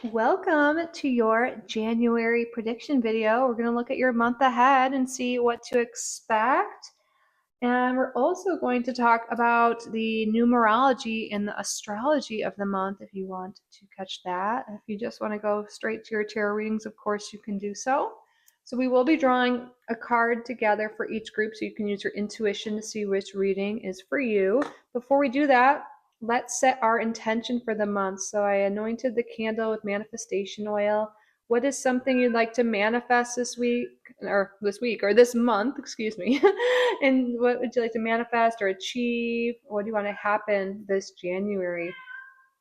Welcome to your January prediction video. We're going to look at your month ahead and see what to expect. And we're also going to talk about the numerology and the astrology of the month if you want to catch that. If you just want to go straight to your tarot readings, of course, you can do so. So we will be drawing a card together for each group so you can use your intuition to see which reading is for you. Before we do that, let's set our intention for the month. So I anointed the candle with manifestation oil. What is something you'd like to manifest this month, excuse me. And what would you like to manifest or achieve? What do you want to happen this January?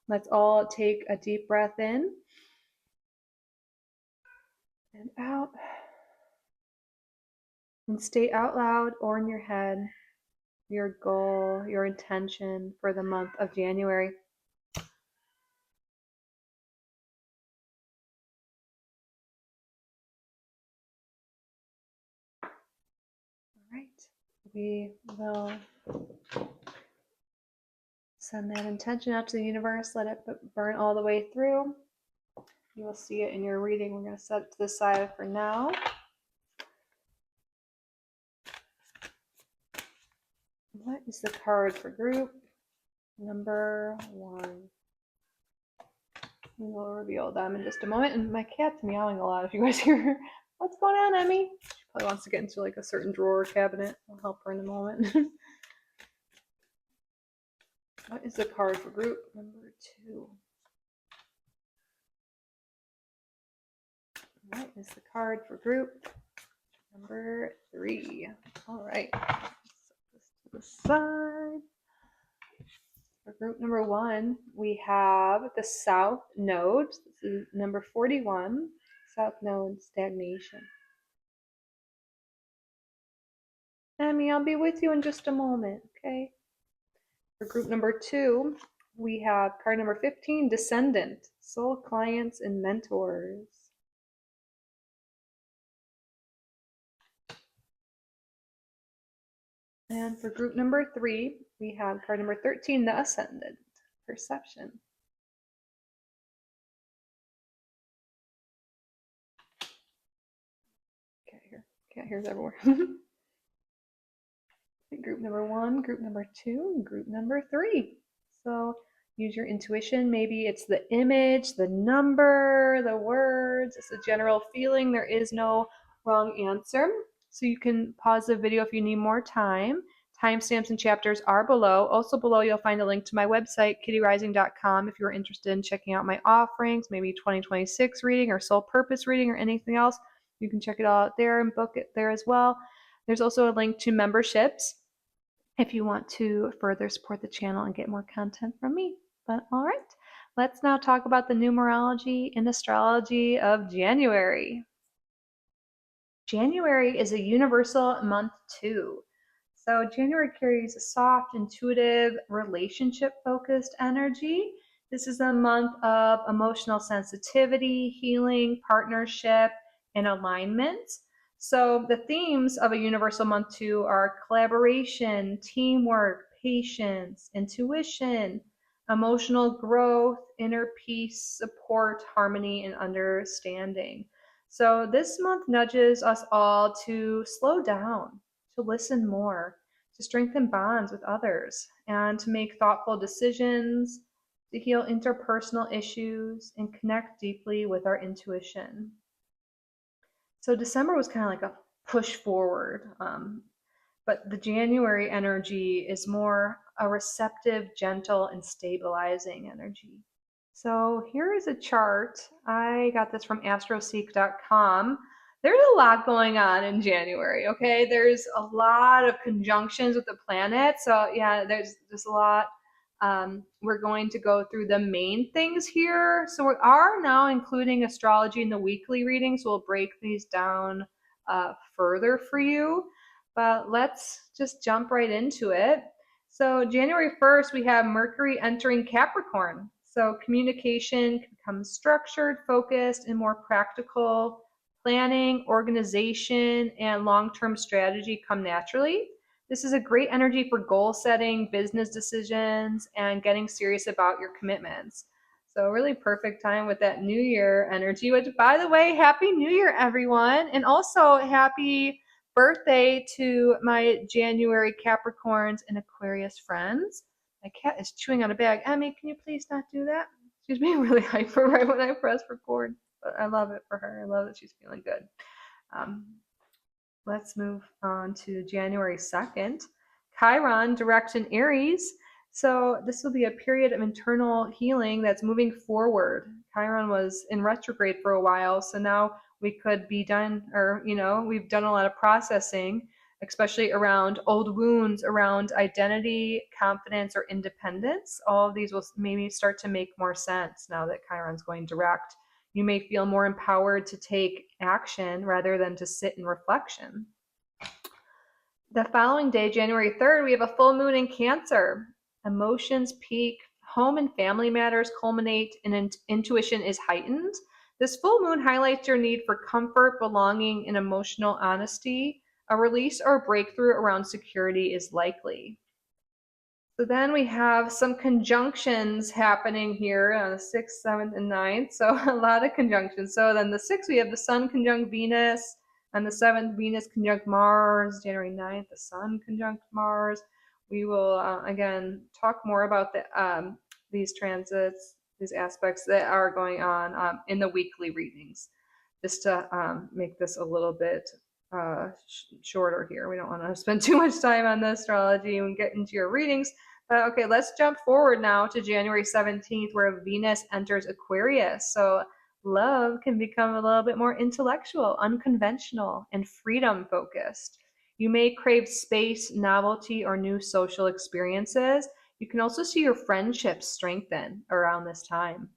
Let's all take a deep breath in and out. And state out loud or in your head your goal, your intention for the month of January. All right, we will send that intention out to the universe, let it burn all the way through. You will see it in your reading. We're going to set it to the side for now. What is the card for group number 1? We will reveal them in just a moment. And my cat's meowing a lot if you guys hear her. What's going on, Emmy? She probably wants to get into like a certain drawer or cabinet. I'll help her in a moment. What is the card for group number 2? What is the card for group number 3? All right. Set this to the side. For group number 1, we have the South Node. This is number 41, South Node stagnation. Emmy, I'll be with you in just a moment, okay? For group number 2, we have card number 15, Descendant, soul clients and mentors. And for group number 3, we have card number 13, the Ascendant, perception. Can't hear everywhere. Group number 1, group number 2, and group number 3. So use your intuition. Maybe it's the image, the number, the words. It's a general feeling. There is no wrong answer. So you can pause the video if you need more time. Timestamps and chapters are below. Also below, you'll find a link to my website, kittyrising.com, if you're interested in checking out my offerings, maybe 2026 reading or soul purpose reading or anything else. You can check it all out there and book it there as well. There's also a link to memberships if you want to further support the channel and get more content from me. But all right, let's now talk about the numerology and astrology of January. January is a universal month too. So January carries a soft, intuitive, relationship-focused energy. This is a month of emotional sensitivity, healing, partnership, and alignment. So the themes of a universal month 2 are collaboration, teamwork, patience, intuition, emotional growth, inner peace, support, harmony, and understanding. So this month nudges us all to slow down, to listen more, to strengthen bonds with others, and to make thoughtful decisions, to heal interpersonal issues, and connect deeply with our intuition. So December was kind of like a push forward, but the January energy is more a receptive, gentle, and stabilizing energy. So here is a chart. I got this from astroseek.com. There's a lot going on in January, okay? There's a lot of conjunctions with the planet. So yeah, there's a lot. We're going to go through the main things here. So we are now including astrology in the weekly readings. We'll break these down further for you, but let's just jump right into it. So January 1st, we have Mercury entering Capricorn. So communication becomes structured, focused, and more practical. Planning, organization, and long-term strategy come naturally. This is a great energy for goal setting, business decisions, and getting serious about your commitments. So really perfect time with that New Year energy, which, by the way, Happy New Year, everyone. And also happy birthday to my January Capricorns and Aquarius friends. My cat is chewing on a bag. Emmy, can you please not do that? She's being really hyper right when I press record. But I love it for her. I love that she's feeling good. Um, let's move on to January 2nd. Chiron direct in Aries. So this will be a period of internal healing that's moving forward. Chiron was in retrograde for a while, so now we could be done, or, we've done a lot of processing, especially around old wounds, around identity, confidence, or independence. All of these will maybe start to make more sense now that Chiron's going direct. You may feel more empowered to take action rather than to sit in reflection. The following day, January 3rd, we have a full moon in Cancer. Emotions peak, home and family matters culminate, and intuition is heightened. This full moon highlights your need for comfort, belonging, and emotional honesty. A release or a breakthrough around security is likely. So then we have some conjunctions happening here on the 6th, 7th, and 9th. So a lot of conjunctions. So then the 6th, we have the Sun conjunct Venus. On the 7th, Venus conjunct Mars. January 9th, the Sun conjunct Mars. We will, again, talk more about these transits, these aspects that are going on in the weekly readings, just to make this a little bit shorter here. We don't want to spend too much time on the astrology and get into your readings. But okay, let's jump forward now to January 17th, where Venus enters Aquarius. So love can become a little bit more intellectual, unconventional, and freedom focused. You may crave space, novelty, or new social experiences. You can also see your friendships strengthen around this time.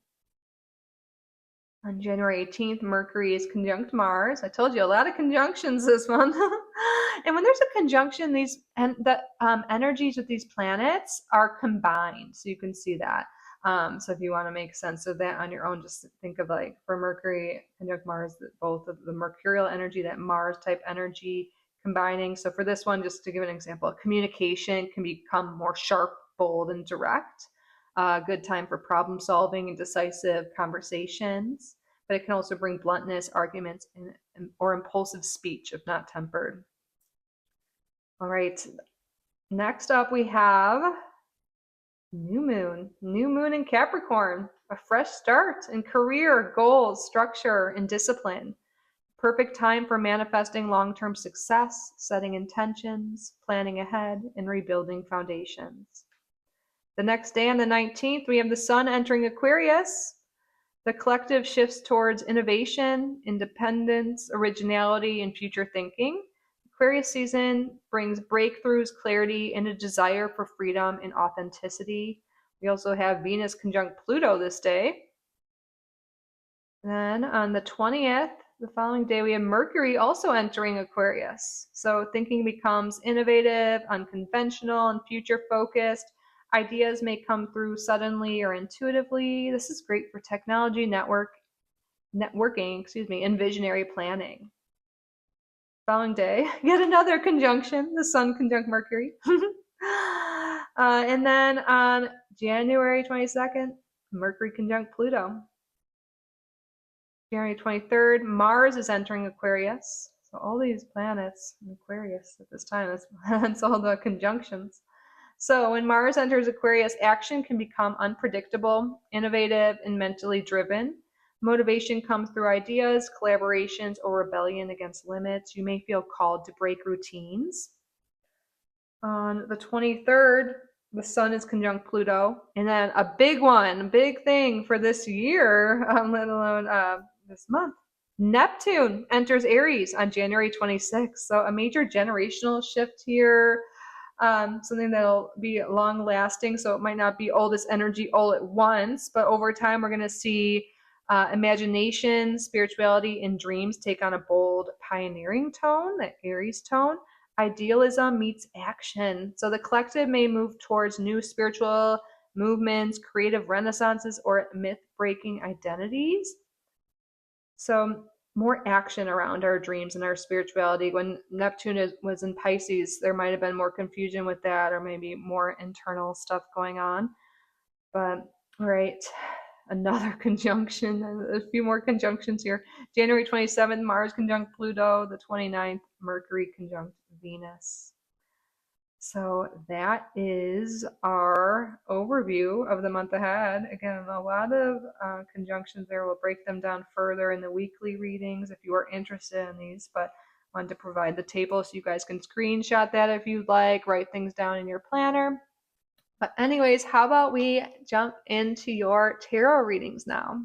On January 18th, Mercury is conjunct Mars. I told you a lot of conjunctions this month. And when there's a conjunction, the energies of these planets are combined. So you can see that. So if you want to make sense of that on your own, just think of, like, for Mercury conjunct Mars, both of the mercurial energy, that Mars type energy combining. So for this one, just to give an example, communication can become more sharp, bold, and direct. Good time for problem solving and decisive conversations, but it can also bring bluntness, arguments, or impulsive speech if not tempered. All right, next up we have new moon in Capricorn, a fresh start in career, goals, structure, and discipline. Perfect time for manifesting long-term success, setting intentions, planning ahead, and rebuilding foundations. The next day, on the 19th, we have the Sun entering Aquarius. The collective shifts towards innovation, independence, originality, and future thinking. Aquarius season brings breakthroughs, clarity, and a desire for freedom and authenticity. We also have Venus conjunct Pluto this day. Then on the 20th, the following day, we have Mercury also entering Aquarius. So thinking becomes innovative, unconventional, and future-focused. Ideas may come through suddenly or intuitively. This is great for technology, networking, and visionary planning. Following day, yet another conjunction, the Sun conjunct Mercury. And then on January 22nd, Mercury conjunct Pluto. January 23rd, Mars is entering Aquarius. So all these planets in Aquarius at this time, that's all the conjunctions. So when Mars enters Aquarius, action can become unpredictable, innovative, and mentally driven. Motivation comes through ideas, collaborations, or rebellion against limits. You may feel called to break routines. On the 23rd, the Sun is conjunct Pluto. And then a big thing for this year, let alone this month, Neptune enters Aries on January 26th. So a major generational shift here. Something that'll be long lasting. So it might not be all this energy all at once, but over time, we're going to see imagination, spirituality, and dreams take on a bold, pioneering tone, that Aries tone. Idealism meets action. So the collective may move towards new spiritual movements, creative renaissances, or myth-breaking identities. So more action around our dreams and our spirituality. When Neptune was in Pisces, there might have been more confusion with that, or maybe more internal stuff going on. But all right, another conjunction, a few more conjunctions here. January 27th, Mars conjunct Pluto. The 29th, Mercury conjunct Venus. So that is our overview of the month ahead. Again, a lot of conjunctions there. We'll break them down further in the weekly readings if you are interested in these, but I wanted to provide the table so you guys can screenshot that if you'd like, write things down in your planner. But anyways, how about we jump into your tarot readings now?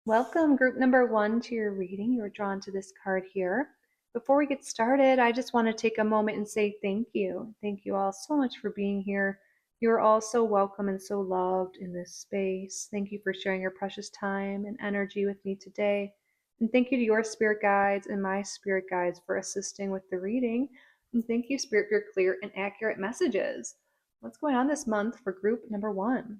Welcome, group number 1, to your reading. You were drawn to this card here. Before we get started, I just want to take a moment and say thank you. Thank you all so much for being here. You're all so welcome and so loved in this space. Thank you for sharing your precious time and energy with me today. And thank you to your spirit guides and my spirit guides for assisting with the reading. And thank you, Spirit, for your clear and accurate messages. What's going on this month for group number 1?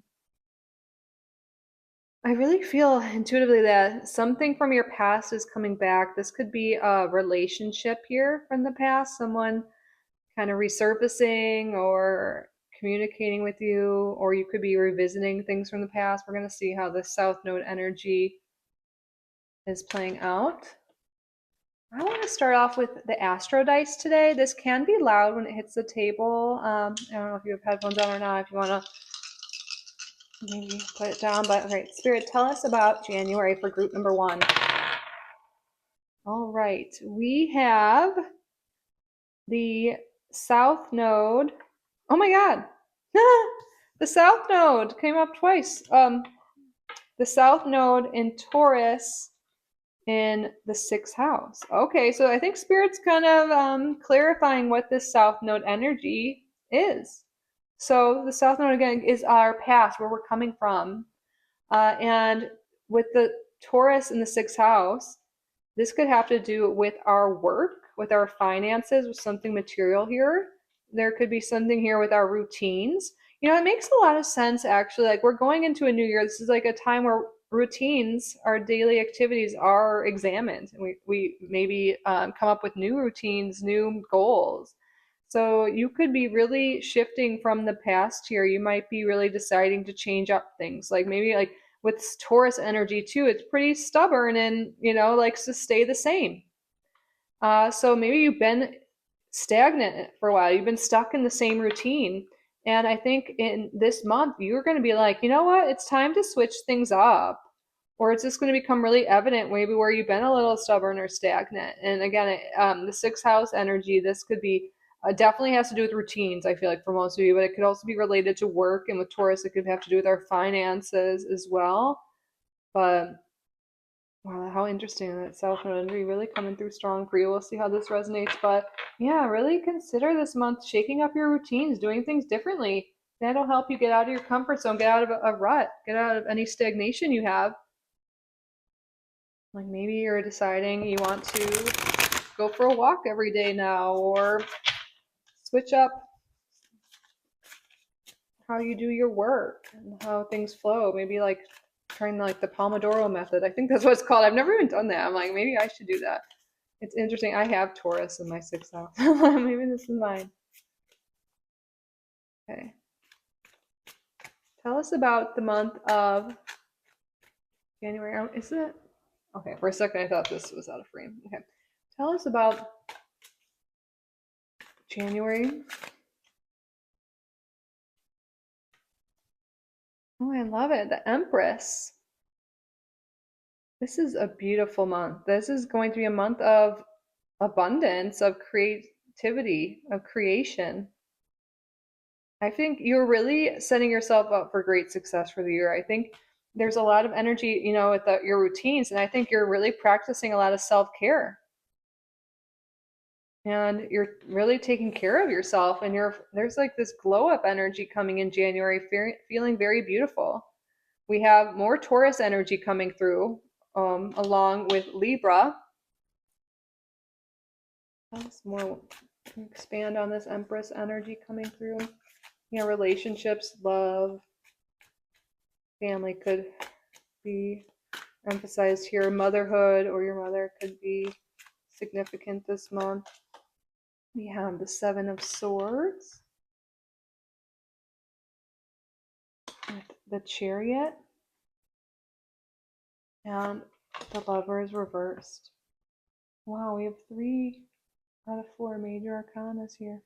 I really feel intuitively that something from your past is coming back. This could be a relationship here from the past, someone kind of resurfacing or communicating with you, or you could be revisiting things from the past. We're going to see how the South Node energy is playing out. I want to start off with the Astro dice today. This can be loud when it hits the table. I don't know if you have headphones on or not, if you want to maybe put it down, but okay, Spirit, tell us about January for group number 1. All right, we have the South Node. Oh my God, the South Node came up twice. The South Node in Taurus in the 6th house. Okay, so I think Spirit's kind of clarifying what this South Node energy is. So the South Node, again, is our past, where we're coming from. And with the Taurus in the 6th house, this could have to do with our work, with our finances, with something material here. There could be something here with our routines. You know, it makes a lot of sense, actually. Like, we're going into a new year. This is like a time where routines, our daily activities, are examined. And we maybe come up with new routines, new goals. So you could be really shifting from the past here. You might be really deciding to change up things. Like, maybe like with Taurus energy too, it's pretty stubborn and, you know, likes to stay the same. So maybe you've been stagnant for a while. You've been stuck in the same routine. And I think in this month, you're going to be like, you know what? It's time to switch things up. Or it's just going to become really evident maybe where you've been a little stubborn or stagnant. And again, the 6th house energy, this could be definitely has to do with routines, I feel like, for most of you, but it could also be related to work. And with Taurus, it could have to do with our finances as well. But wow, how interesting that South Node energy really coming through strong for you. We'll see how this resonates. But yeah, really consider this month shaking up your routines, doing things differently. That'll help you get out of your comfort zone, get out of a rut, get out of any stagnation you have. Like, maybe you're deciding you want to go for a walk every day now, or switch up how you do your work and how things flow. Maybe like trying like the Pomodoro method. I think that's what it's called. I've never even done that. I'm like, maybe I should do that. It's interesting. I have Taurus in my 6th house. Maybe this is mine. Okay. Tell us about the month of January. Is it? Okay, for a second I thought this was out of frame. Okay. Tell us about January. Oh, I love it. The Empress. This is a beautiful month. This is going to be a month of abundance, of creativity, of creation. I think you're really setting yourself up for great success for the year. I think there's a lot of energy, you know, with your routines, and I think you're really practicing a lot of self-care. And you're really taking care of yourself, and there's like this glow up energy coming in January, feeling very beautiful. We have more Taurus energy coming through, along with Libra. Let's more expand on this Empress energy coming through. You know, relationships, love, family could be emphasized here. Motherhood, or your mother, could be significant this month. We have the 7 of Swords with the Chariot, and the Lover is reversed. Wow, we have 3 out of 4 major arcanas here.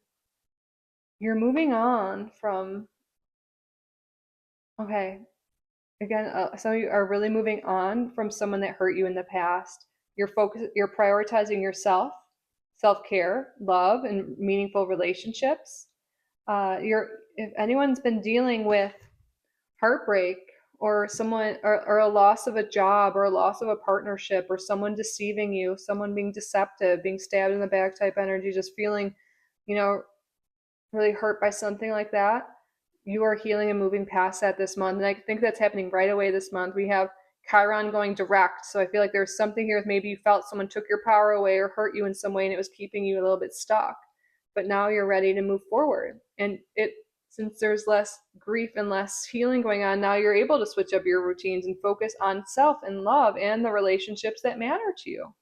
You're moving on from, okay, again, some of you are really moving on from someone that hurt you in the past. You're prioritizing yourself, self-care, love, and meaningful relationships. If anyone's been dealing with heartbreak or someone or a loss of a job or a loss of a partnership or someone deceiving you, someone being deceptive, being stabbed in the back type energy, just feeling, you know, really hurt by something like that, you are healing and moving past that this month. And I think that's happening right away this month. We have Chiron going direct. So I feel like there's something here. Maybe you felt someone took your power away or hurt you in some way and it was keeping you a little bit stuck. But now you're ready to move forward. And since there's less grief and less healing going on, now you're able to switch up your routines and focus on self and love and the relationships that matter to you.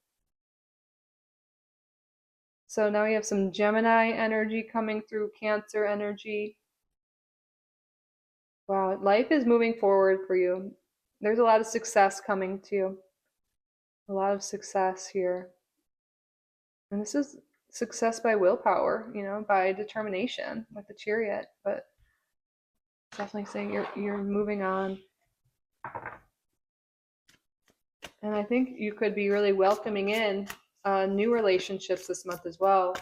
So now we have some Gemini energy coming through, Cancer energy. Wow, life is moving forward for you. There's a lot of success coming to you. A lot of success here. And this is success by willpower, by determination with the Chariot, but definitely saying you're moving on. And I think you could be really welcoming in new relationships this month as well.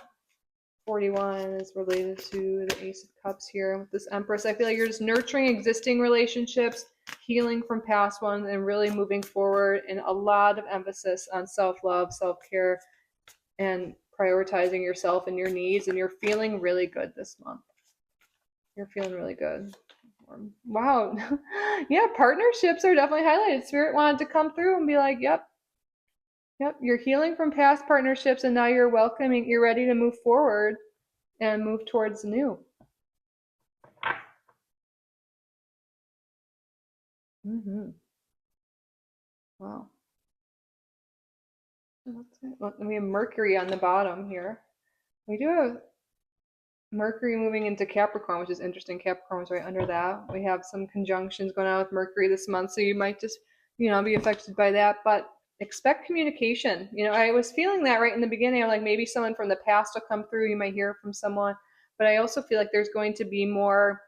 41 is related to the Ace of Cups here with this Empress. I feel like you're just nurturing existing relationships, healing from past ones, and really moving forward, and a lot of emphasis on self-love, self-care, and prioritizing yourself and your needs. And you're feeling really good this month. You're feeling really good. Wow. Yeah, partnerships are definitely highlighted. Spirit wanted to come through and be like, yep, you're healing from past partnerships, and now you're welcoming, you're ready to move forward and move towards the new. Wow. We have Mercury on the bottom here. We do have Mercury moving into Capricorn, which is interesting. Capricorn's right under that. We have some conjunctions going on with Mercury this month, so you might just, be affected by that. But expect communication. I was feeling that right in the beginning. I'm like, maybe someone from the past will come through. You might hear from someone. But I also feel like there's going to be more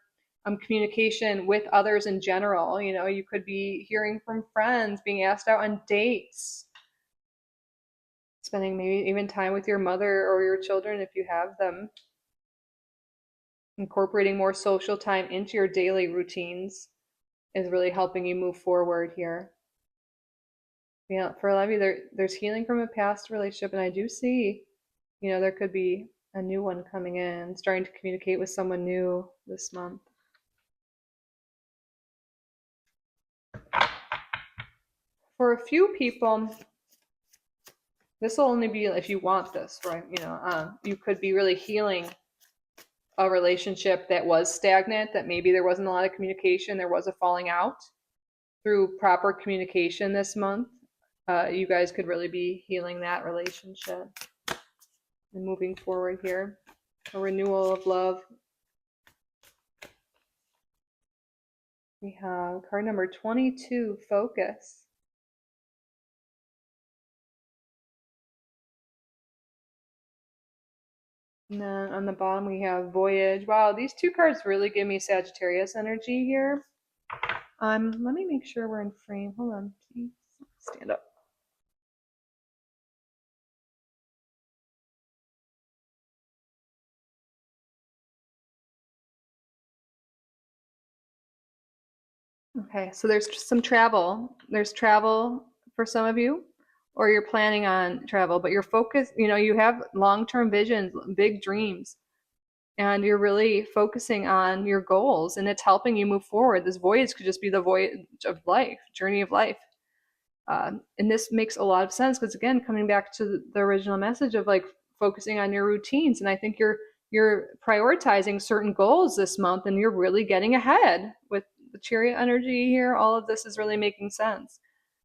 communication with others in general. You could be hearing from friends, being asked out on dates, spending maybe even time with your mother or your children if you have them. Incorporating more social time into your daily routines is really helping you move forward here. For a lot of you, there's healing from a past relationship, and I do see, there could be a new one coming in, starting to communicate with someone new this month. For a few people, this will only be if you want this, right? You could be really healing a relationship that was stagnant, that maybe there wasn't a lot of communication, there was a falling out. Through proper communication this month, you guys could really be healing that relationship and moving forward here. A renewal of love. We have card number 22, Focus. And then on the bottom we have Voyage. Wow, these two cards really give me Sagittarius energy here. Let me make sure we're in frame. Hold on, please. Stand up. Okay, so there's some travel. There's travel for some of you, or you're planning on travel, but you're focused, you have long-term visions, big dreams, and you're really focusing on your goals, and it's helping you move forward. This voyage could just be the voyage of life, journey of life. And this makes a lot of sense because, again, coming back to the original message of like focusing on your routines, and I think you're prioritizing certain goals this month, and you're really getting ahead with the Chariot energy here. All of this is really making sense.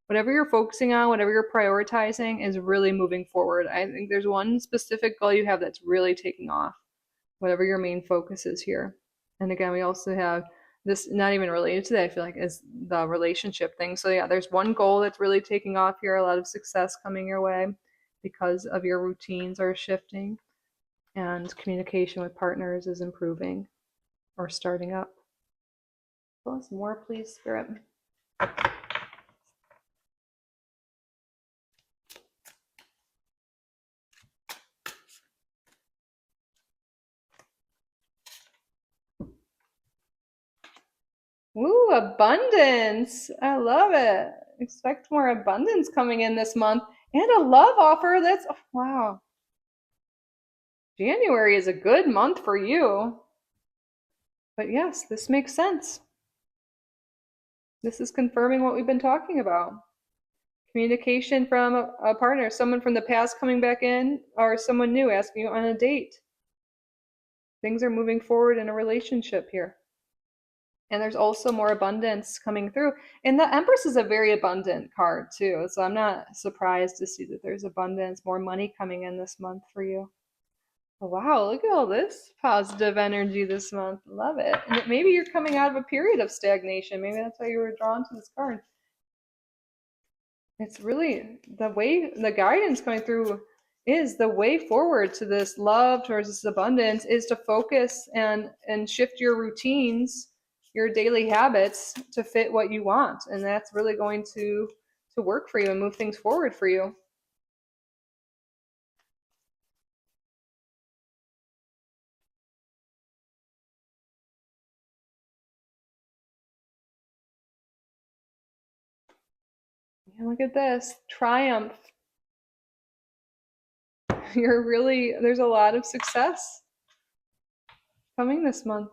Whatever you're focusing on, whatever you're prioritizing is really moving forward. I think there's one specific goal you have that's really taking off, whatever your main focus is here. And again, we also have this not even related to that, I feel like, is the relationship thing. So yeah, there's one goal that's really taking off here, a lot of success coming your way because of your routines are shifting and communication with partners is improving or starting up. Tell us more, please, Spirit. Ooh, abundance. I love it. Expect more abundance coming in this month and a love offer. That's, oh, wow. January is a good month for you. But yes, this makes sense. This is confirming what we've been talking about. Communication from a partner, someone from the past coming back in, or someone new asking you on a date. Things are moving forward in a relationship here. And there's also more abundance coming through. And the Empress is a very abundant card too. So I'm not surprised to see that there's abundance, more money coming in this month for you. Wow, look at all this positive energy this month. Love it. And maybe you're coming out of a period of stagnation. Maybe that's why you were drawn to this card. It's really the way, the guidance coming through is the way forward to this love, towards this abundance, is to focus and shift your routines, your daily habits to fit what you want. And that's really going to work for you and move things forward for you. Yeah, look at this. Triumph. There's a lot of success coming this month.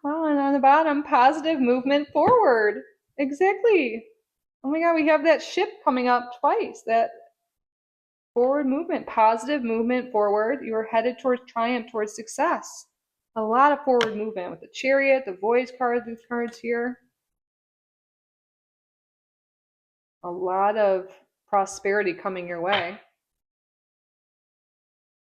Wow, and on the bottom, positive movement forward. Exactly. Oh my God, we have that ship coming up twice. That forward movement, positive movement forward. You are headed towards triumph, towards success. A lot of forward movement with the Chariot, the Voyage card, these cards here. A lot of prosperity coming your way.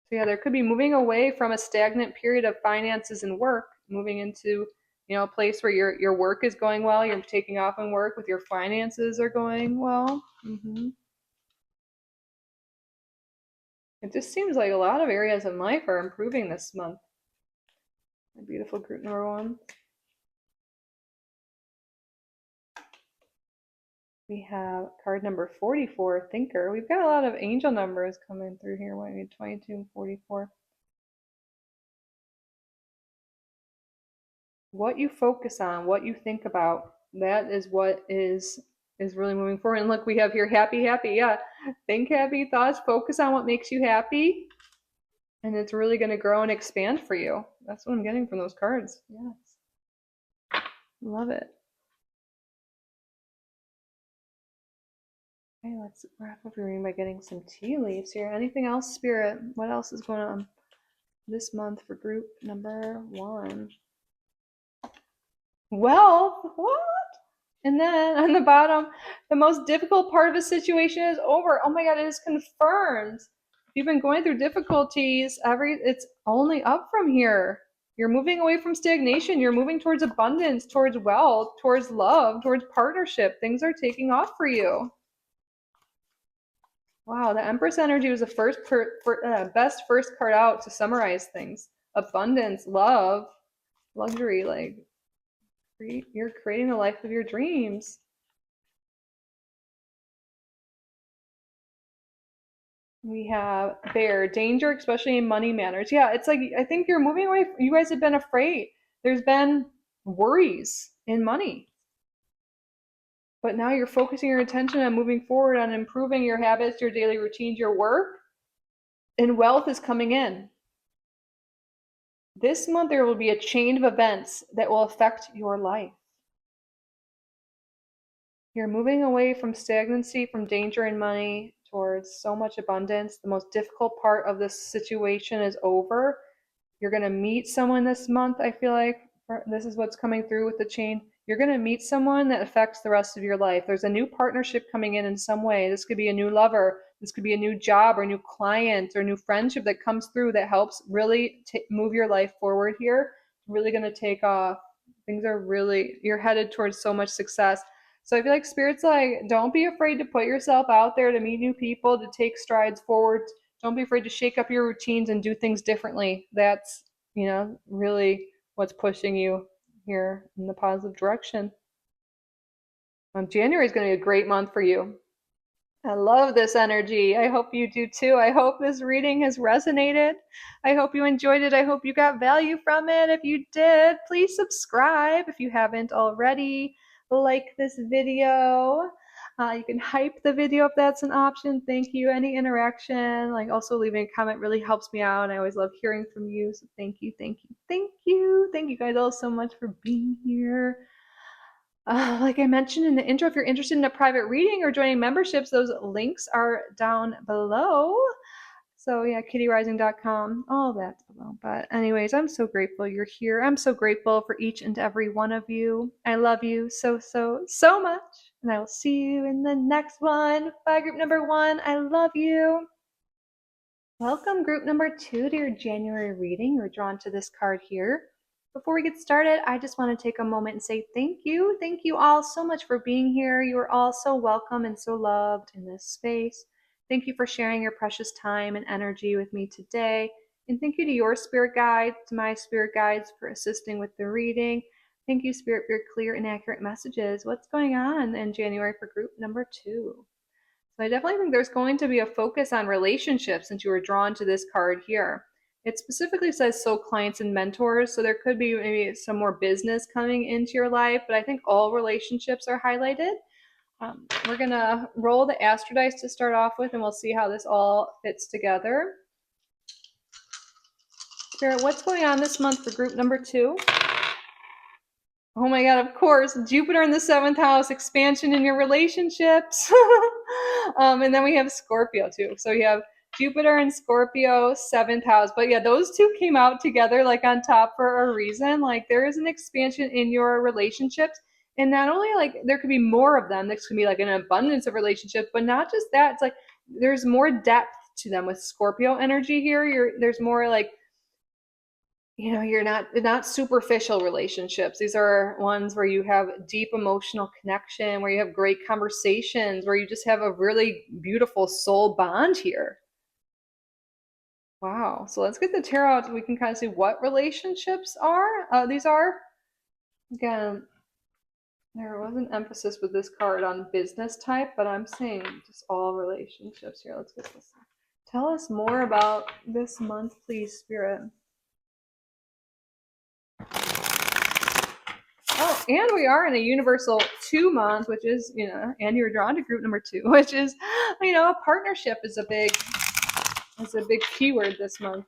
So yeah, there could be moving away from a stagnant period of finances and work, moving into, a place where your work is going well, you're taking off on work with your finances are going well. It just seems like a lot of areas in life are improving this month. My beautiful group number one. We have card number 44, Thinker. We've got a lot of angel numbers coming through here. We need 22 and 44. What you focus on, what you think about, that is what is really moving forward. And look, we have here happy, happy. Yeah, think happy thoughts, focus on what makes you happy, and it's really going to grow and expand for you. That's what I'm getting from those cards. Yes, love it. Okay, let's wrap up your reading by getting some tea leaves here. Anything else, Spirit? What else is going on this month for group number one? Wealth? What? And then on the bottom, the most difficult part of a situation is over. Oh my God, it is confirmed. If you've been going through difficulties, it's only up from here. You're moving away from stagnation. You're moving towards abundance, towards wealth, towards love, towards partnership. Things are taking off for you. Wow, the Empress energy was the best first card out to summarize things. Abundance, love, luxury, like you're creating the life of your dreams. We have Bear, danger, especially in money matters. Yeah, it's like I think you're moving away. You guys have been afraid. There's been worries in money. But now you're focusing your attention on moving forward, on improving your habits, your daily routines, your work, and wealth is coming in. This month, there will be a chain of events that will affect your life. You're moving away from stagnancy, from danger in money, towards so much abundance. The most difficult part of this situation is over. You're going to meet someone this month, I feel like. This is what's coming through with the chain. You're going to meet someone that affects the rest of your life. There's a new partnership coming in some way. This could be a new lover. This could be a new job or a new client or new friendship that comes through that helps really move your life forward here. Really going to take off. Things are really, you're headed towards so much success. So I feel like Spirit's like, don't be afraid to put yourself out there, to meet new people, to take strides forward. Don't be afraid to shake up your routines and do things differently. That's, really what's pushing you here in the positive direction. January is going to be a great month for you. I love this energy. I hope you do too. I hope this reading has resonated. I hope you enjoyed it. I hope you got value from it. If you did, please subscribe if you haven't already. Like this video. You can hype the video if that's an option. Thank you. Any interaction, like also leaving a comment, really helps me out. I always love hearing from you. So thank you, thank you, thank you. Thank you guys all so much for being here. Like I mentioned in the intro, if you're interested in a private reading or joining memberships, those links are down below. So yeah, kittyrising.com, all that's below. But anyways, I'm so grateful you're here. I'm so grateful for each and every one of you. I love you so, so, so much. And I will see you in the next one. Bye, group number 1. I love you. Welcome, group number 2, to your January reading. You're drawn to this card here. Before we get started, I just want to take a moment and say thank you. Thank you all so much for being here. You are all so welcome and so loved in this space. Thank you for sharing your precious time and energy with me today. And thank you to your spirit guides, to my spirit guides, for assisting with the reading. Thank you, Spirit, for your clear and accurate messages. What's going on in January for group number 2? So I definitely think there's going to be a focus on relationships since you were drawn to this card here. It specifically says soul clients and mentors, so there could be maybe some more business coming into your life, but I think all relationships are highlighted. We're going to roll the AstroDice to start off with, and we'll see how this all fits together. Spirit, what's going on this month for group number 2? Oh my God, of course, Jupiter in the 7th house, expansion in your relationships. And then we have Scorpio too. So you have Jupiter and Scorpio, 7th house. But yeah, those two came out together like on top for a reason. Like there is an expansion in your relationships. And not only like there could be more of them, this could be like an abundance of relationships, but not just that. It's like there's more depth to them with Scorpio energy here. There's more like, you're not superficial relationships. These are ones where you have deep emotional connection, where you have great conversations, where you just have a really beautiful soul bond here. Wow. So let's get the tarot out so we can kind of see what relationships these are. Again, there was an emphasis with this card on business type, but I'm seeing just all relationships here. Let's get this. Tell us more about this month, please, Spirit. Oh, and we are in a universal 2 month, which is, and you're drawn to group number 2, which is, a partnership is a big keyword this month.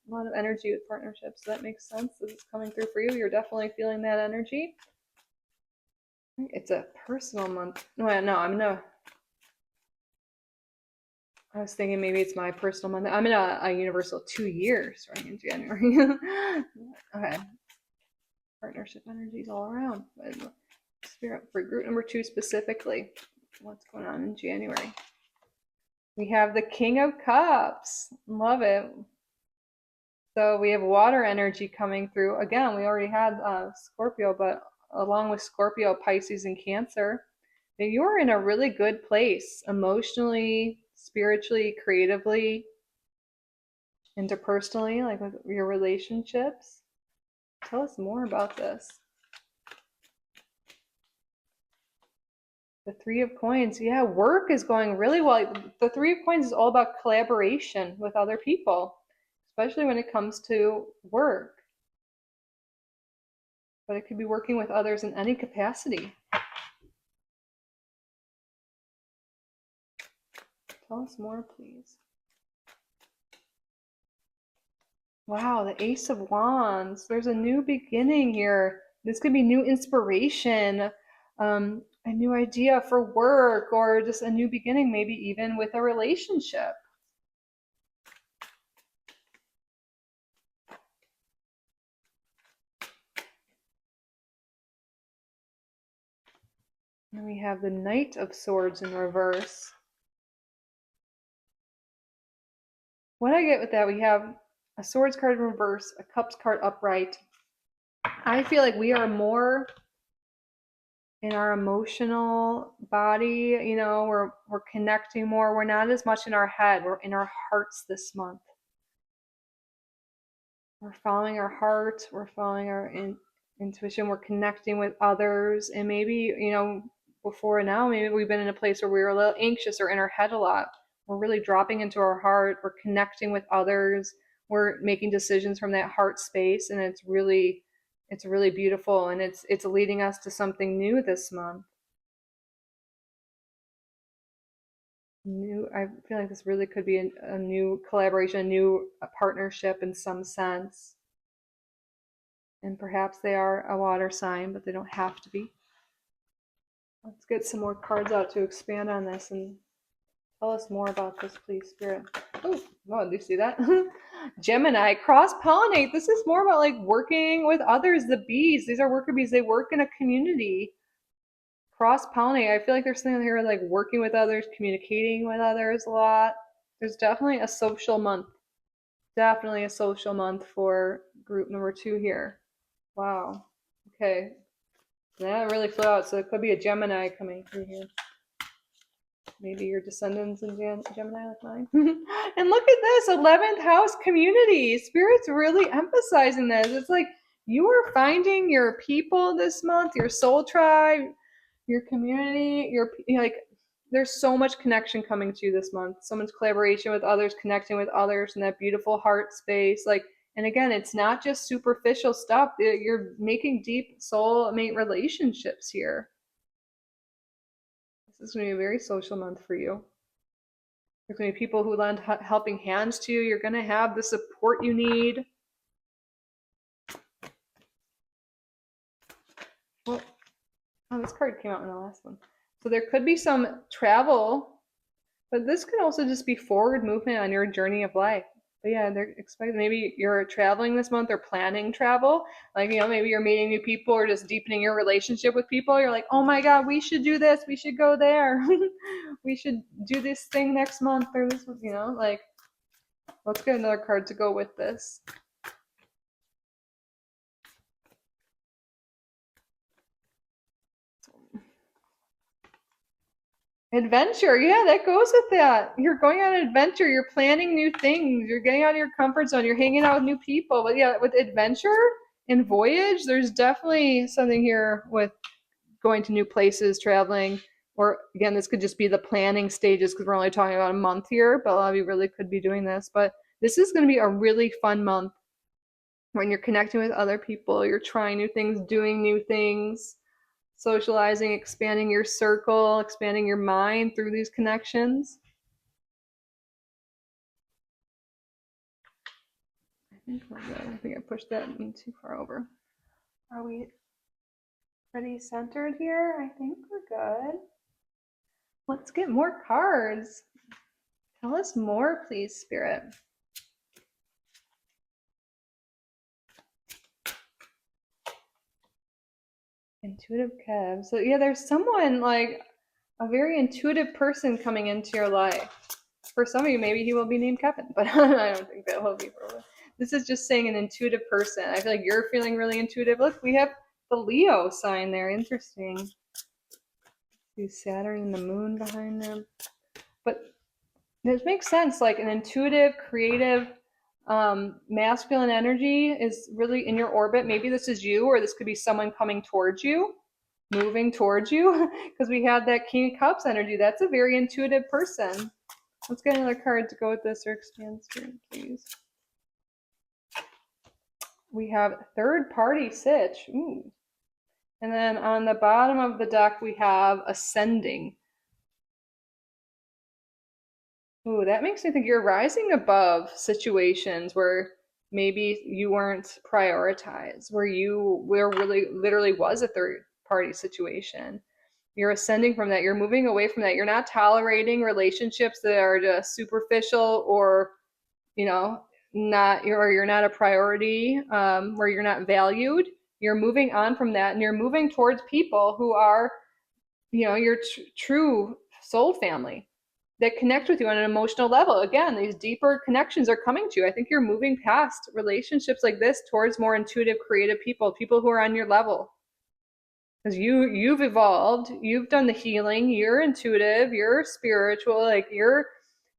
A lot of energy with partnerships. So that makes sense. This is coming through for you. You're definitely feeling that energy. It's a personal month. No, I was thinking maybe it's my personal month. I'm in a universal 2 years starting in January. Okay. Partnership energies all around. But Spirit, for group number 2 specifically, what's going on in January? We have the King of Cups. Love it. So we have water energy coming through. Again, we already had Scorpio, but along with Scorpio, Pisces, and Cancer, you're in a really good place emotionally, spiritually, creatively, interpersonally, like with your relationships. Tell us more about this. The 3 of Coins. Yeah, work is going really well. The 3 of Coins is all about collaboration with other people, especially when it comes to work. But it could be working with others in any capacity. Tell us more, please. Wow, the Ace of Wands. There's a new beginning here. This could be new inspiration, a new idea for work, or just a new beginning, maybe even with a relationship. And we have the Knight of Swords in reverse. What I get with that, we have a Swords card in reverse, a Cups card upright. I feel like we are more in our emotional body, we're connecting more. We're not as much in our head. We're in our hearts this month. We're following our heart, we're following our intuition, we're connecting with others. And maybe, before now, maybe we've been in a place where we were a little anxious or in our head a lot. We're really dropping into our heart, we're connecting with others, we're making decisions from that heart space, and it's really beautiful, and it's leading us to something new this month. I feel like this really could be a new collaboration, a new partnership in some sense. And perhaps they are a water sign, but they don't have to be. Let's get some more cards out to expand on this and tell us more about this, please, Spirit. Oh, did you see that? Gemini, cross-pollinate. This is more about like working with others, the bees. These are worker bees. They work in a community. Cross-pollinate. I feel like there's something here like working with others, communicating with others a lot. There's definitely a social month. Definitely a social month for group number 2 here. Wow. Okay. That really flew out. So it could be a Gemini coming through here. Maybe your descendants in Gemini like mine. And look at this, 11th house community. Spirit's really emphasizing this. It's like you are finding your people this month, your soul tribe, your community, there's so much connection coming to you this month. So much collaboration with others, connecting with others in that beautiful heart space. And again, it's not just superficial stuff. You're making deep soulmate relationships here. This is going to be a very social month for you. There's going to be people who lend helping hands to you. You're going to have the support you need. Well, this card came out in the last one. So there could be some travel, but this could also just be forward movement on your journey of life. But yeah, they're expecting maybe you're traveling this month or planning travel. Maybe you're meeting new people or just deepening your relationship with people. You're like, oh my God, we should do this. We should go there. We should do this thing next month or this, let's get another card to go with this. Adventure, yeah, that goes with that. You're going on an adventure, you're planning new things, you're getting out of your comfort zone, you're hanging out with new people. But yeah, with adventure and voyage, there's definitely something here with going to new places, traveling, or again, this could just be the planning stages because we're only talking about a month here, but a lot of you really could be doing this. But this is going to be a really fun month when you're connecting with other people, you're trying new things, doing new things, socializing, expanding your circle, expanding your mind through these connections. I think we're good. I think I pushed that too far over. Are we pretty centered here? I think we're good. Let's get more cards. Tell us more, please, Spirit. Intuitive Kev. So yeah, there's someone like a very intuitive person coming into your life. For some of you, maybe he will be named Kevin, but I don't think that will be for you. This is just saying an intuitive person. I feel like you're feeling really intuitive. Look, we have the Leo sign there. Interesting. See Saturn and the moon behind them. But this makes sense. Like an intuitive, creative, masculine energy is really in your orbit. Maybe this is you, or this could be someone coming towards you, moving towards you, because we have that King of Cups energy. That's a very intuitive person. Let's get another card to go with this or expand screen, please. We have third party sitch. Ooh. And then on the bottom of the deck, we have ascending. Ooh, that makes me think you're rising above situations where maybe you weren't prioritized, where really literally was a third party situation. You're ascending from that. You're moving away from that. You're not tolerating relationships that are just superficial or, you're not a priority, where you're not valued. You're moving on from that, and you're moving towards people who are, your true soul family. that connect with you on an emotional level. Again, these deeper connections are coming to you. I think you're moving past relationships like this towards more intuitive, creative people who are on your level. Because you've evolved, you've done the healing, you're intuitive, you're spiritual, like you're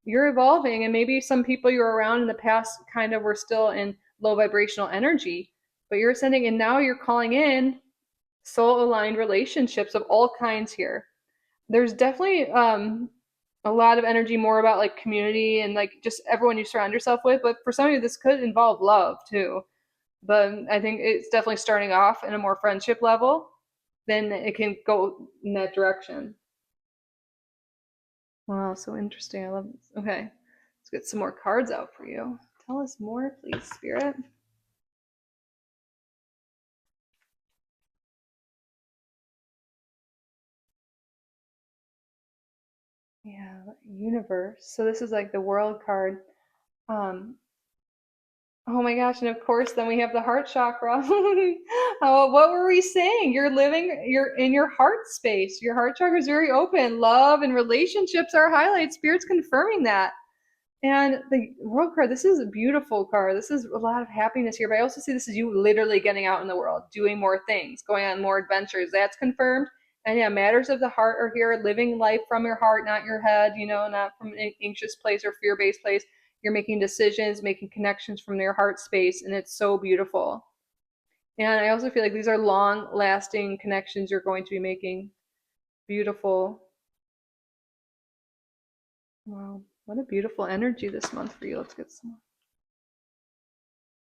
evolving. And maybe some people you're around in the past kind of were still in low vibrational energy, but you're ascending, and now you're calling in soul aligned relationships of all kinds here. There's definitely a lot of energy more about like community and like just everyone you surround yourself with, but for some of you this could involve love too. But I think it's definitely starting off in a more friendship level, then it can go in that direction. Wow, so interesting. I love this. Okay, let's get some more cards out for you. Tell us more, please, Spirit. Yeah, universe. So this is like the world card. Um, oh my gosh, and of course then we have the heart chakra. Oh, what were we saying? You're in your heart space. Your heart chakra is very open. Love and relationships are highlights. Spirit's confirming that. And the world card, this is a beautiful card. This is a lot of happiness here. But I also see this as you literally getting out in the world, doing more things, going on more adventures. That's confirmed. And yeah, matters of the heart are here, living life from your heart, not your head, not from an anxious place or fear based place. You're making decisions, making connections from your heart space. And it's so beautiful. And I also feel like these are long lasting connections you're going to be making. Beautiful. Wow. What a beautiful energy this month for you. Let's get some.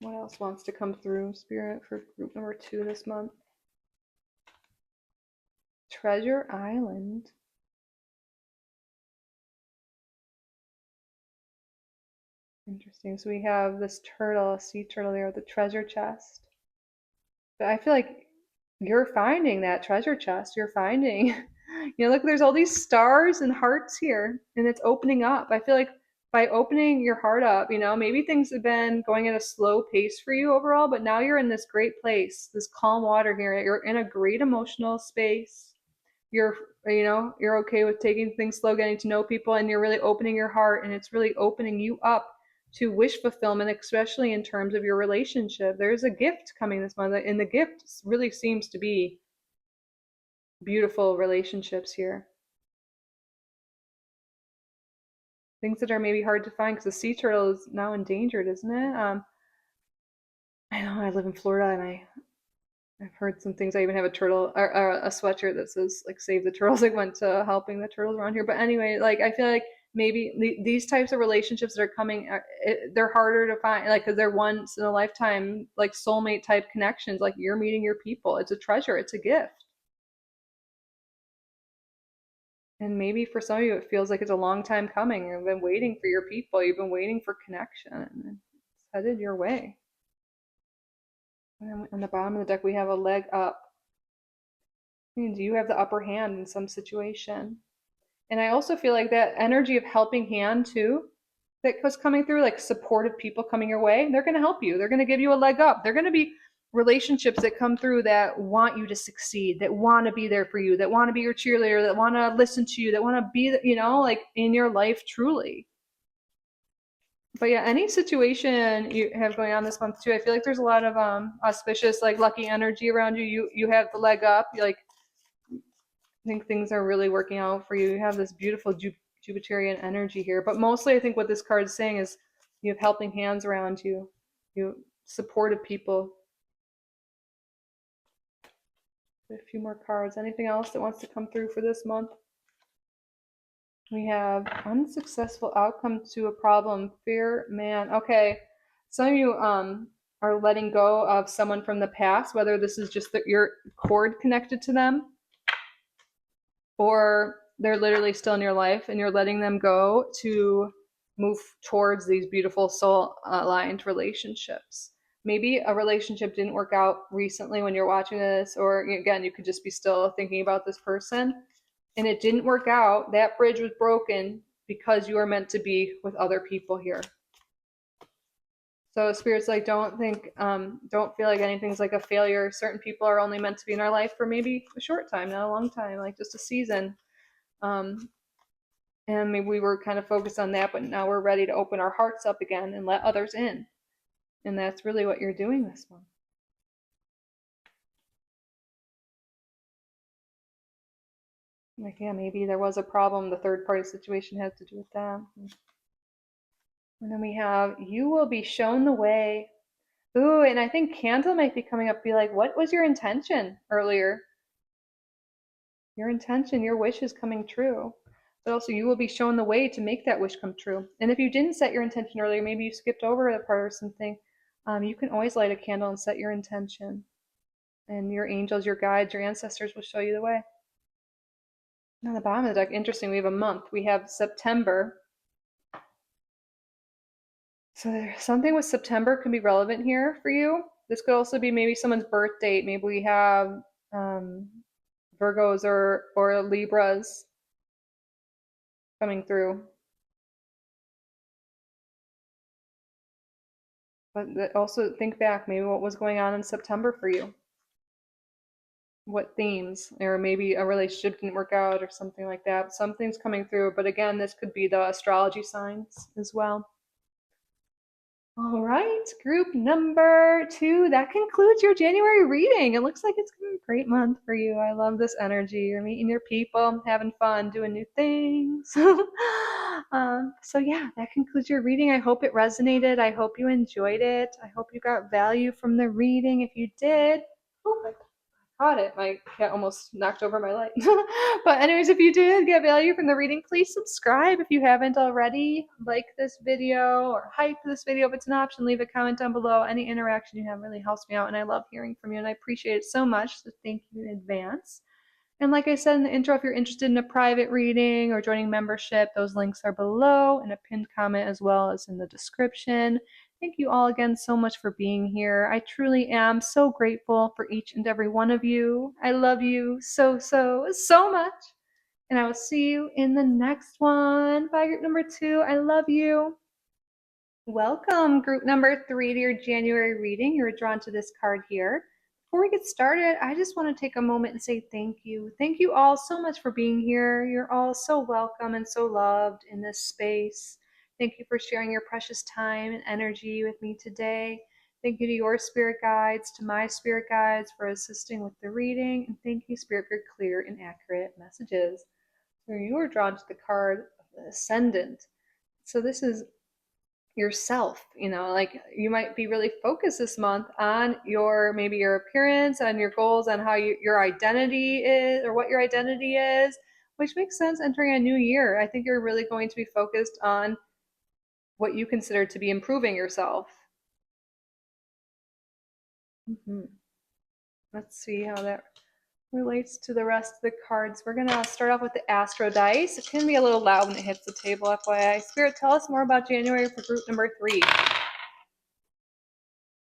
What else wants to come through, Spirit, for group number 2 this month? Treasure Island. Interesting. So we have this turtle, a sea turtle there with the treasure chest. But I feel like you're finding that treasure chest. You're finding, look, there's all these stars and hearts here, and it's opening up. I feel like by opening your heart up, maybe things have been going at a slow pace for you overall, but now you're in this great place, this calm water here. You're in a great emotional space. You're you're okay with taking things slow, getting to know people, and you're really opening your heart, and it's really opening you up to wish fulfillment, especially in terms of your relationship. There's a gift coming this month, and the gift really seems to be beautiful relationships here. Things that are maybe hard to find because the sea turtle is now endangered, isn't it? I know I live in Florida, and I've heard some things. I even have a turtle or a sweatshirt that says like "Save the turtles." I went to helping the turtles around here, but anyway, like I feel like maybe these types of relationships that are coming, they're harder to find, like because they're once in a lifetime, like soulmate type connections. Like you're meeting your people. It's a treasure. It's a gift. And maybe for some of you, it feels like it's a long time coming. You've been waiting for your people. You've been waiting for connection, and it's headed your way. And then on the bottom of the deck, we have a leg up. It means you have the upper hand in some situation. And I also feel like that energy of helping hand too, that was coming through, like supportive people coming your way, they're going to help you. They're going to give you a leg up. They're going to be relationships that come through that want you to succeed, that want to be there for you, that want to be your cheerleader, that want to listen to you, that want to be, like in your life truly. But yeah, any situation you have going on this month too, I feel like there's a lot of auspicious, like lucky energy around you. You have the leg up. Like I think things are really working out for you. You have this beautiful Jupiterian energy here, but mostly I think what this card is saying is you have helping hands around you, you supportive people. A few more cards. Anything else that wants to come through for this month? We have unsuccessful outcome to a problem. Fear, man. Okay, some of you are letting go of someone from the past, whether this is just that your cord connected to them, or they're literally still in your life and you're letting them go to move towards these beautiful soul aligned relationships. Maybe a relationship didn't work out recently when you're watching this, or again, you could just be still thinking about this person and it didn't work out. That bridge was broken because you are meant to be with other people here. So spirit's like, don't feel like anything's like a failure. Certain people are only meant to be in our life for maybe a short time, not a long time, like just a season. And maybe we were kind of focused on that, but now we're ready to open our hearts up again and let others in. And that's really what you're doing this month. Like, yeah, maybe there was a problem. The third party situation has to do with that. And then we have, you will be shown the way. Ooh, and I think Candle might be coming up, be like, what was your intention earlier? Your intention, your wish is coming true. But also, you will be shown the way to make that wish come true. And if you didn't set your intention earlier, maybe you skipped over a part or something, you can always light a candle and set your intention. And your angels, your guides, your ancestors will show you the way. On the bottom of the deck, interesting, we have a month. We have September. So there's something with September can be relevant here for you. This could also be maybe someone's birth date. Maybe we have Virgos or Libras coming through. But also think back, maybe what was going on in September for you? What themes? Or maybe a relationship didn't work out or something like that. Something's coming through. But again, this could be the astrology signs as well. All right, group number 2. That concludes your January reading. It looks like it's going to be a great month for you. I love this energy. You're meeting your people, having fun, doing new things. So yeah, that concludes your reading. I hope it resonated. I hope you enjoyed it. I hope you got value from the reading. If you did, oh, caught it. My cat almost knocked over my light. But anyways, if you did get value from the reading, please subscribe if you haven't already. Like this video or hype this video if it's an option. Leave a comment down below. Any interaction you have really helps me out, and I love hearing from you, and I appreciate it so much. So thank you in advance. And like I said in the intro, if you're interested in a private reading or joining membership, those links are below in a pinned comment as well as in the description. Thank you all again so much for being here. I truly am so grateful for each and every one of you. I love you so, so, so much. And I will see you in the next one. Bye, group number 2. I love you. Welcome, group number 3, to your January reading. You're drawn to this card here. Before we get started, I just want to take a moment and say thank you. Thank you all so much for being here. You're all so welcome and so loved in this space. Thank you for sharing your precious time and energy with me today. Thank you to your spirit guides, to my spirit guides for assisting with the reading. And thank you, Spirit, for clear and accurate messages. So you are drawn to the card of the Ascendant. So this is yourself, like you might be really focused this month on maybe your appearance, on your goals, on how your identity is, or what your identity is, which makes sense entering a new year. I think you're really going to be focused on what you consider to be improving yourself. Let's see how that relates to the rest of the cards. We're going to start off with the Astro dice. It can be a little loud when it hits the table, FYI. Spirit, tell us more about January for group number 3.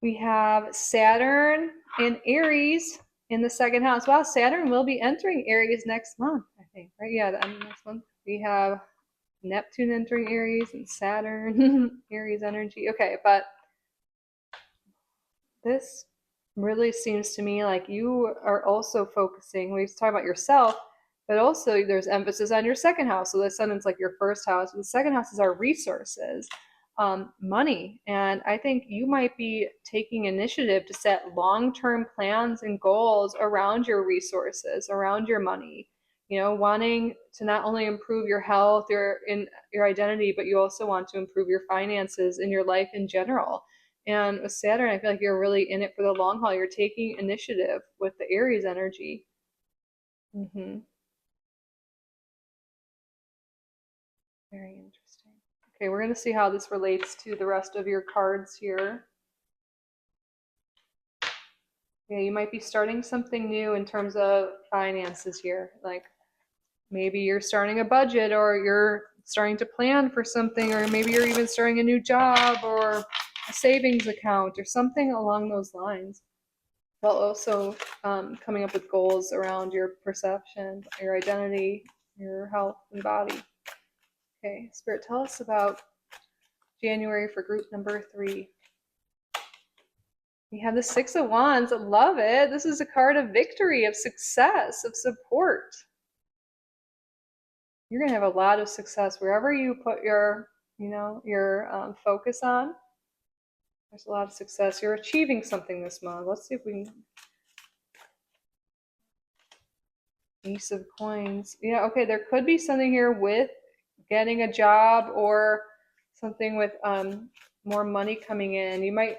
We have Saturn in Aries in the second house. Wow, Saturn will be entering Aries next month, I think, right? Yeah, the end of next month. We have Neptune entering Aries and Saturn, Aries energy. Okay, but this really seems to me like you are also focusing, we talk about yourself, but also there's emphasis on your second house. So the Ascendant's like your first house. The second house is our resources, money. And I think you might be taking initiative to set long-term plans and goals around your resources, around your money, wanting to not only improve your health, your identity, but you also want to improve your finances and your life in general. And with Saturn, I feel like you're really in it for the long haul. You're taking initiative with the Aries energy. Very interesting. Okay, we're going to see how this relates to the rest of your cards here. Yeah, you might be starting something new in terms of finances here. Like maybe you're starting a budget, or you're starting to plan for something, or maybe you're even starting a new job or a savings account or something along those lines. While also coming up with goals around your perception, your identity, your health and body. Okay, Spirit, tell us about January for group number 3. We have the 6 of Wands. I love it. This is a card of victory, of success, of support. You're going to have a lot of success wherever you put your, your focus on. There's a lot of success. You're achieving something this month. Let's see if we can. Ace of Coins. Yeah, okay, there could be something here with getting a job or something with more money coming in. You might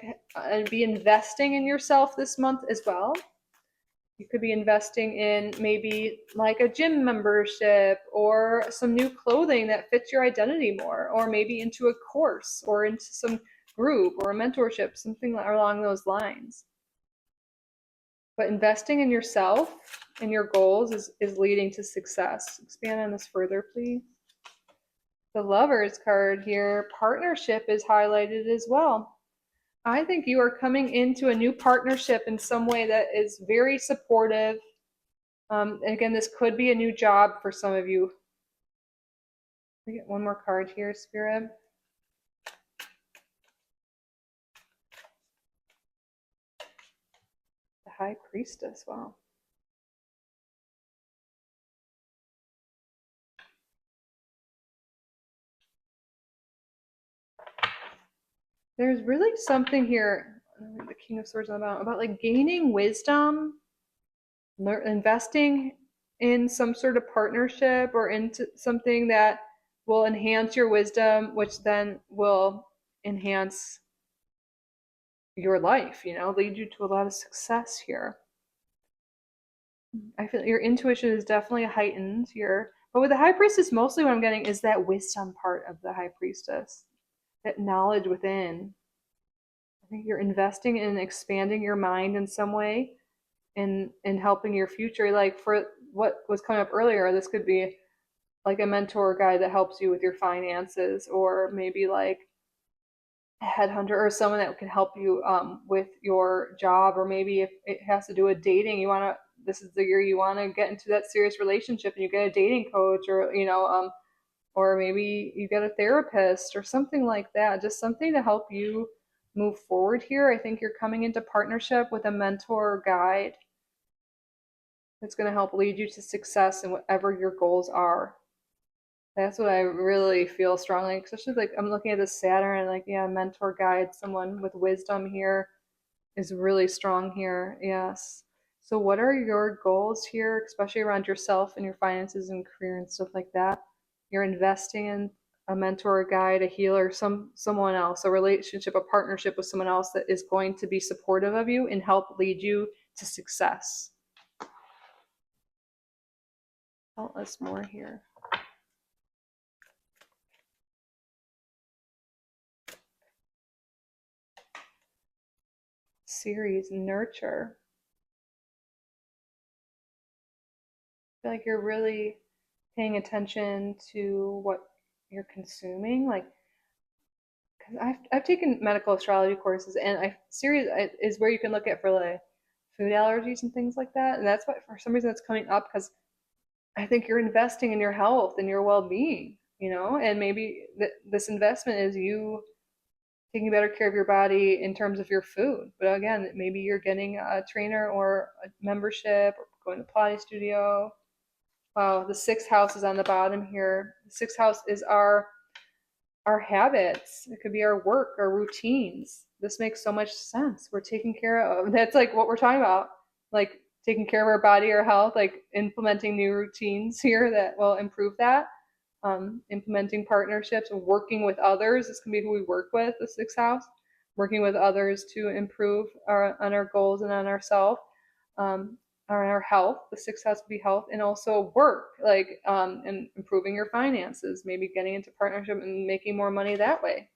be investing in yourself this month as well. You could be investing in maybe like a gym membership or some new clothing that fits your identity more, or maybe into a course or into some group or a mentorship, something along those lines. But investing in yourself and your goals is leading to success. Expand on this further, please. The Lovers card here, partnership is highlighted as well. I think you are coming into a new partnership in some way that is very supportive. And again, this could be a new job for some of you. We get one more card here, Spirit. The High Priestess. Wow. There's really something here. The King of Swords about like gaining wisdom, investing in some sort of partnership or into something that will enhance your wisdom, which then will enhance your life, lead you to a lot of success here. I feel your intuition is definitely heightened here. But with the High Priestess, mostly what I'm getting is that wisdom part of the High Priestess, that knowledge within. I think you're investing in expanding your mind in some way, in helping your future. Like for what was coming up earlier, this could be like a mentor guide that helps you with your finances, or maybe like a headhunter or someone that can help you with your job, or maybe if it has to do with dating, this is the year you want to get into that serious relationship and you get a dating coach, or maybe you get a therapist or something like that, just something to help you move forward here. I think you're coming into partnership with a mentor or guide that's going to help lead you to success in whatever your goals are. That's what I really feel strongly, especially like I'm looking at this Saturn and like, yeah, mentor guide, someone with wisdom here is really strong here. Yes. So what are your goals here, especially around yourself and your finances and career and stuff like that? You're investing in a mentor, a guide, a healer, someone else, a relationship, a partnership with someone else that is going to be supportive of you and help lead you to success. Tell us more here. Series nurture. I feel like you're really paying attention to what you're consuming. Like, because I've taken medical astrology courses, and series is where you can look at for like food allergies and things like that. And that's what for some reason that's coming up, because I think you're investing in your health and your well-being, and maybe this investment is you taking better care of your body in terms of your food. But again, maybe you're getting a trainer or a membership or going to Pilates studio. Wow, the sixth house is on the bottom here. The sixth house is our habits. It could be our work, our routines. This makes so much sense. We're taking care of, that's like what we're talking about, like taking care of our body, our health, like implementing new routines here that will improve that. Implementing partnerships and working with others. This can be who we work with, the sixth house, working with others to improve on our goals and on ourselves. Or our health. The sixth house would be health, and also work, like and improving your finances, maybe getting into partnership and making more money that way.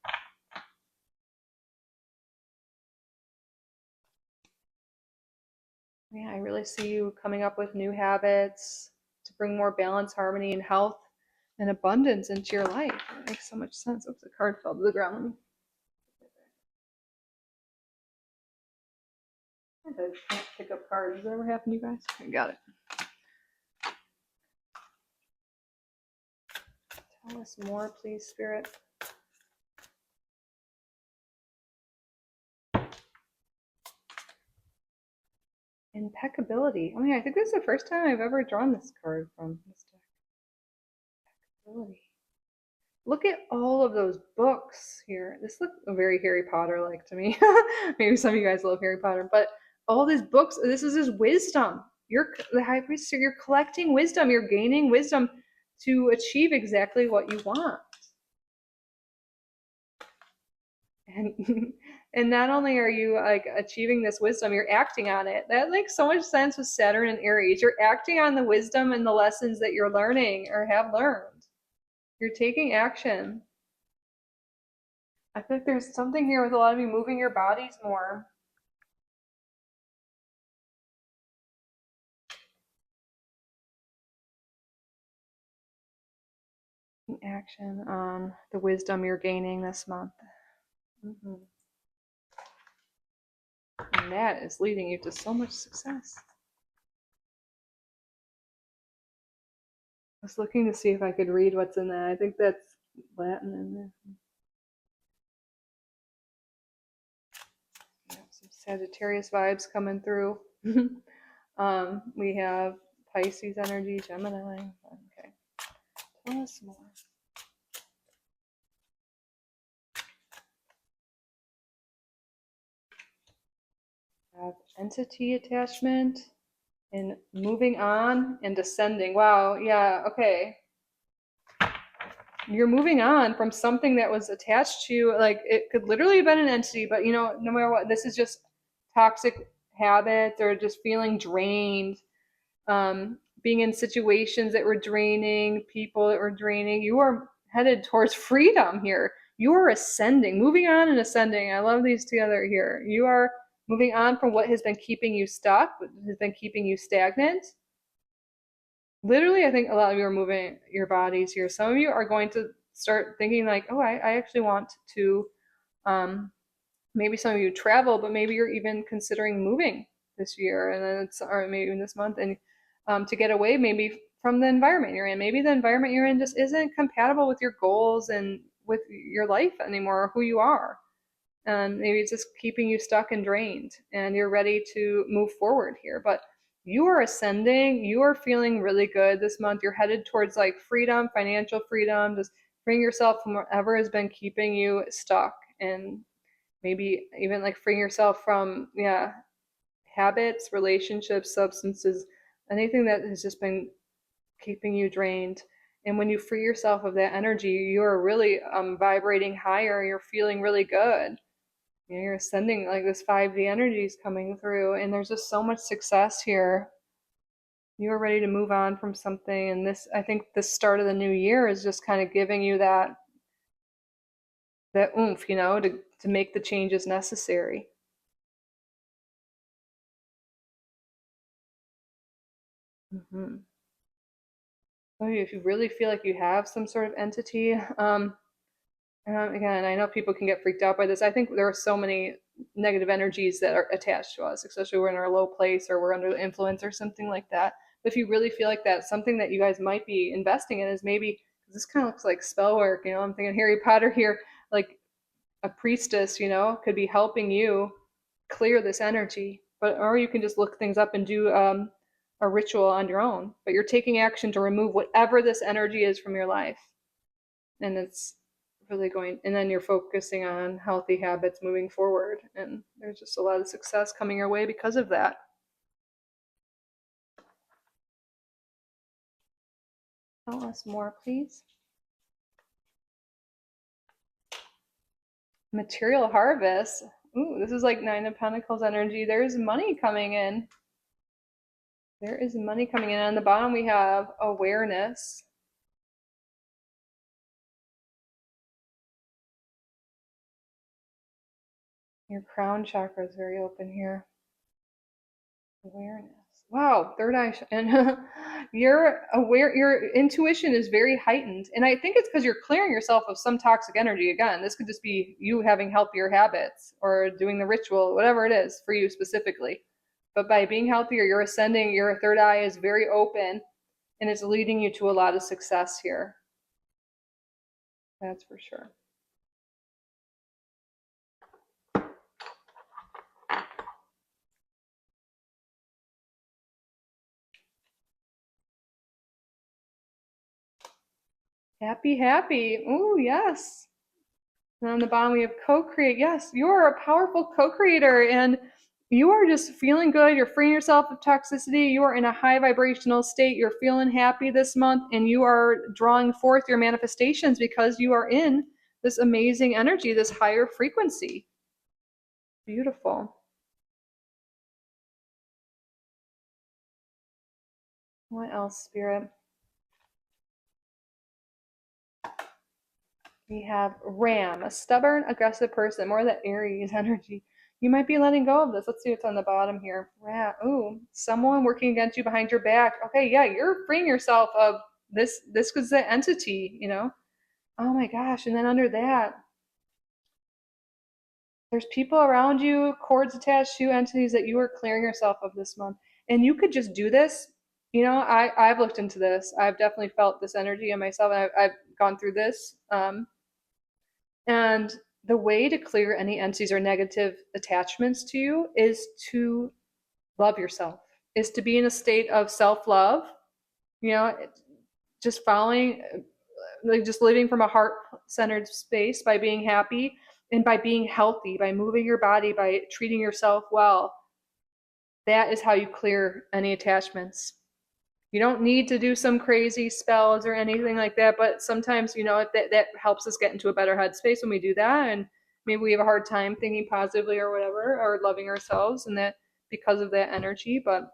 Yeah, I really see you coming up with new habits to bring more balance, harmony, and health and abundance into your life. It makes so much sense. Oops, the card fell to the ground. I can't pick up cards. Does that ever happen to you guys? I got it. Tell us more, please, Spirit. Impeccability. I mean, I think this is the first time I've ever drawn this card from this deck. Really. Look at all of those books here. This looks very Harry Potter like to me. Maybe some of you guys love Harry Potter, but all these books, this is just wisdom. You're the high priest, so you're collecting wisdom, you're gaining wisdom to achieve exactly what you want. And and not only are you like achieving this wisdom, you're acting on it. That makes so much sense with Saturn and Aries. You're acting on the wisdom and the lessons that you're learning or have learned. You're taking action. I feel like there's something here with a lot of you moving your bodies more. Action on the wisdom you're gaining this month. Mm-hmm. And that is leading you to so much success. I was looking to see if I could read what's in that. I think that's Latin in there. Yeah, some Sagittarius vibes coming through. We have Pisces energy, Gemini. Okay, tell us more. Have entity attachment and moving on and descending. Wow, yeah, okay. You're moving on from something that was attached to you. Like it could literally have been an entity, but you know, no matter what, this is just toxic habits or just feeling drained, being in situations that were draining, people that were draining. You are headed towards freedom here. You are ascending, moving on and ascending. I love these together here. You are moving on from what has been keeping you stuck, what has been keeping you stagnant. Literally, I think a lot of you are moving your bodies here. Some of you are going to start thinking like, oh, I actually want to, maybe some of you travel, but maybe you're even considering moving this year and then it's, or maybe even this month, and to get away maybe from the environment you're in. Maybe the environment you're in just isn't compatible with your goals and with your life anymore, or who you are. And maybe it's just keeping you stuck and drained, and you're ready to move forward here. But you are ascending, you are feeling really good this month. You're headed towards like freedom, financial freedom, just freeing yourself from whatever has been keeping you stuck, and maybe even like freeing yourself from, yeah, habits, relationships, substances, anything that has just been keeping you drained. And when you free yourself of that energy, you're really vibrating higher. You're feeling really good. You know, you're ascending, like this 5D energy is coming through, and there's just so much success here. You are ready to move on from something, and this, I think, the start of the new year is just kind of giving you that oomph, you know, to make the changes necessary. Mm-hmm. So if you really feel like you have some sort of entity, again, I know people can get freaked out by this. I think there are so many negative energies that are attached to us, especially when we're in our low place or we're under the influence or something like that. But if you really feel like that, something that you guys might be investing in is maybe, this kind of looks like spell work, you know, I'm thinking Harry Potter here, like a priestess, you know, could be helping you clear this energy. But or you can just look things up and do a ritual on your own. But you're taking action to remove whatever this energy is from your life, and it's really going. And then you're focusing on healthy habits moving forward, and there's just a lot of success coming your way because of that. Tell us more, please. Material harvest. Ooh, this is like Nine of Pentacles energy. There's money coming in. There is money coming in. On the bottom, we have awareness. Your crown chakra is very open here. Awareness. Wow, third eye, and you're aware. Your intuition is very heightened, and I think it's because you're clearing yourself of some toxic energy. Again, this could just be you having healthier habits or doing the ritual, whatever it is for you specifically. But by being healthier, you're ascending. Your third eye is very open, and it's leading you to a lot of success here. That's for sure. Happy, happy. Oh, yes. And on the bottom, we have co-create. Yes, you are a powerful co-creator and you are just feeling good. You're freeing yourself of toxicity. You are in a high vibrational state. You're feeling happy this month and you are drawing forth your manifestations because you are in this amazing energy, this higher frequency. Beautiful. What else, Spirit? We have Ram, a stubborn, aggressive person, more of that Aries energy. You might be letting go of this. Let's see what's on the bottom here. Ram, ooh, someone working against you behind your back. Okay, yeah, you're freeing yourself of this was the entity, you know? Oh my gosh. And then under that, there's people around you, cords attached to you, entities that you are clearing yourself of this month. And you could just do this. You know, I've looked into this. I've definitely felt this energy in myself. And I've gone through this. And the way to clear any entities or negative attachments to you is to love yourself, is to be in a state of self love, you know, just following, like just living from a heart centered space by being happy and by being healthy, by moving your body, by treating yourself well. That is how you clear any attachments. You don't need to do some crazy spells or anything like that, but sometimes, you know, that helps us get into a better headspace when we do that. And maybe we have a hard time thinking positively or whatever, or loving ourselves, and that because of that energy. But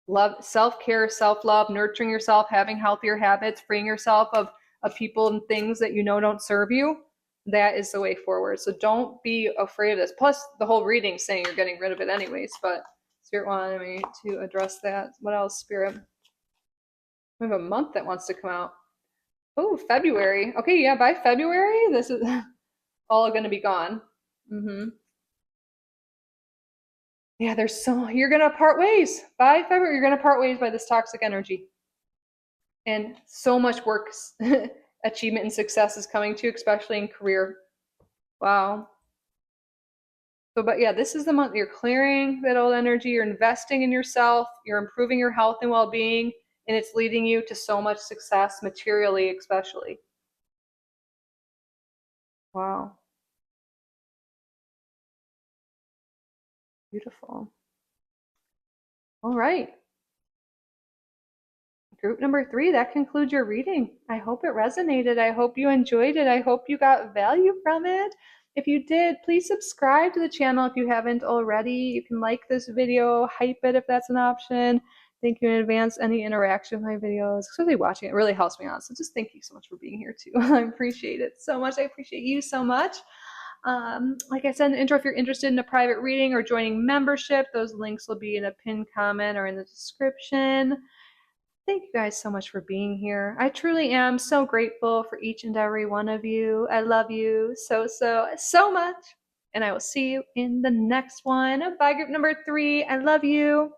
love, self-care, self-love, nurturing yourself, having healthier habits, freeing yourself of people and things that you know don't serve you, that is the way forward. So don't be afraid of this. Plus, the whole reading saying you're getting rid of it anyways, but Spirit wanted me to address that. What else, Spirit? We have a month that wants to come out. Oh, February. Okay, yeah, by February, this is all going to be gone. Yeah, you're going to part ways. By February, you're going to part ways by this toxic energy. And so much work, achievement, and success is coming to you, especially in career. Wow. So, but yeah, this is the month you're clearing that old energy, you're investing in yourself, you're improving your health and well being, and it's leading you to so much success, materially, especially. Wow. Beautiful. All right. Group number 3, that concludes your reading. I hope it resonated. I hope you enjoyed it. I hope you got value from it. If you did, please subscribe to the channel if you haven't already. You can like this video, hype it if that's an option. Thank you in advance. Any interaction with my videos, especially watching it, really helps me out. So just thank you so much for being here too. I appreciate it so much. I appreciate you so much. Like I said in the intro, if you're interested in a private reading or joining membership, those links will be in a pinned comment or in the description. Thank you guys so much for being here. I truly am so grateful for each and every one of you. I love you so much. And I will see you in the next one. Bye, group number 3. I love you.